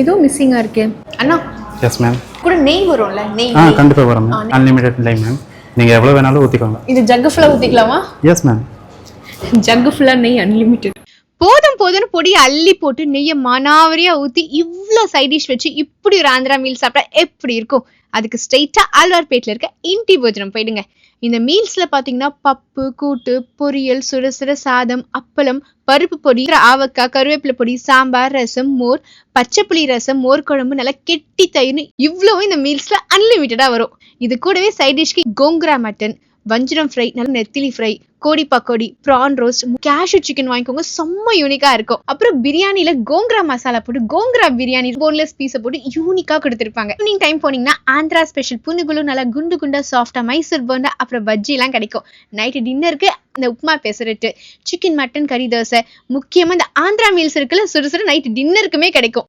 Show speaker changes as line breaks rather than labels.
ஏதோ மிஸ்ஸிங்கா இருக்கு அண்ணா.
Yes ma'am.
கூட நெய் வரும்ல, நெய்.
கண்டிப்பாக வரும் மேம். அன்லிமிட்டட் நெய் மேம். நீங்கள் எவ்வளோ வேணாலும் ஊற்றிக்கோங்க.
இது ஜக்கு ஃபுல்லாக ஊற்றிக்கலாமா?
Yes ma'am.
ஜக்கு ஃபுல்லாக நெய் அன்லிமிட்டட். போதும் போதும்னு பொடியை அள்ளி போட்டு நெய்யை மனாவரியா ஊற்றி இவ்வளோ சைட் டிஷ் வச்சு இப்படி ஒரு ஆந்திரா மீல் சாப்பிட்டா எப்படி இருக்கும்? அதுக்கு ஸ்ட்ரெயிட்டா ஆழ்வார்பேட்டில் இருக்க இன்டி போஜனம் போயிடுங்க. இந்த மீல்ஸ்ல பாத்தீங்கன்னா பப்பு, கூட்டு, பொரியல், சுட சுட சாதம், அப்பளம், பருப்பு பொடி, ஆவக்காய், கருவேப்பிலை பொடி, சாம்பார், ரசம், மோர், பச்சைப்புளி ரசம், மோர் குழம்பு, நல்லா கெட்டி தயிர்னு இவ்வளவு இந்த மீல்ஸ்ல அன்லிமிட்டடா வரும். இது கூடவே சைட் டிஷ்க்கு கோங்கரா மட்டன், வஞ்சிரம் ஃப்ரை, நல்ல நெத்திலி ஃப்ரை, கோடி pakodi, PRAN roast, cashew chicken வாங்கிக்கோங்க, செம்ம யூனிக்கா இருக்கும். அப்புறம் பிரியாணில கோங்கரா மசாலா போட்டு கோங்கரா பிரியாணி போன்லெஸ் பீஸை போட்டு யூனிக்கா கொடுத்துருப்பாங்க. ஈவினிங் டைம் போனீங்கன்னா ஆந்திரா ஸ்பெஷல் புனுகுலு, நல்லா குண்டு குண்டா சாஃப்டா மைசூர் போண்டா, அப்புறம் பஜ்ஜி எல்லாம் கிடைக்கும். நைட்டு டின்னருக்கு இந்த உப்மா பெசரட்டு, சிக்கன் மட்டன் கறி தோசை, முக்கியமா இந்த ஆந்திரா மீல்ஸ் இருக்குல்ல சுடு சுடு நைட் டின்னருக்குமே கிடைக்கும்.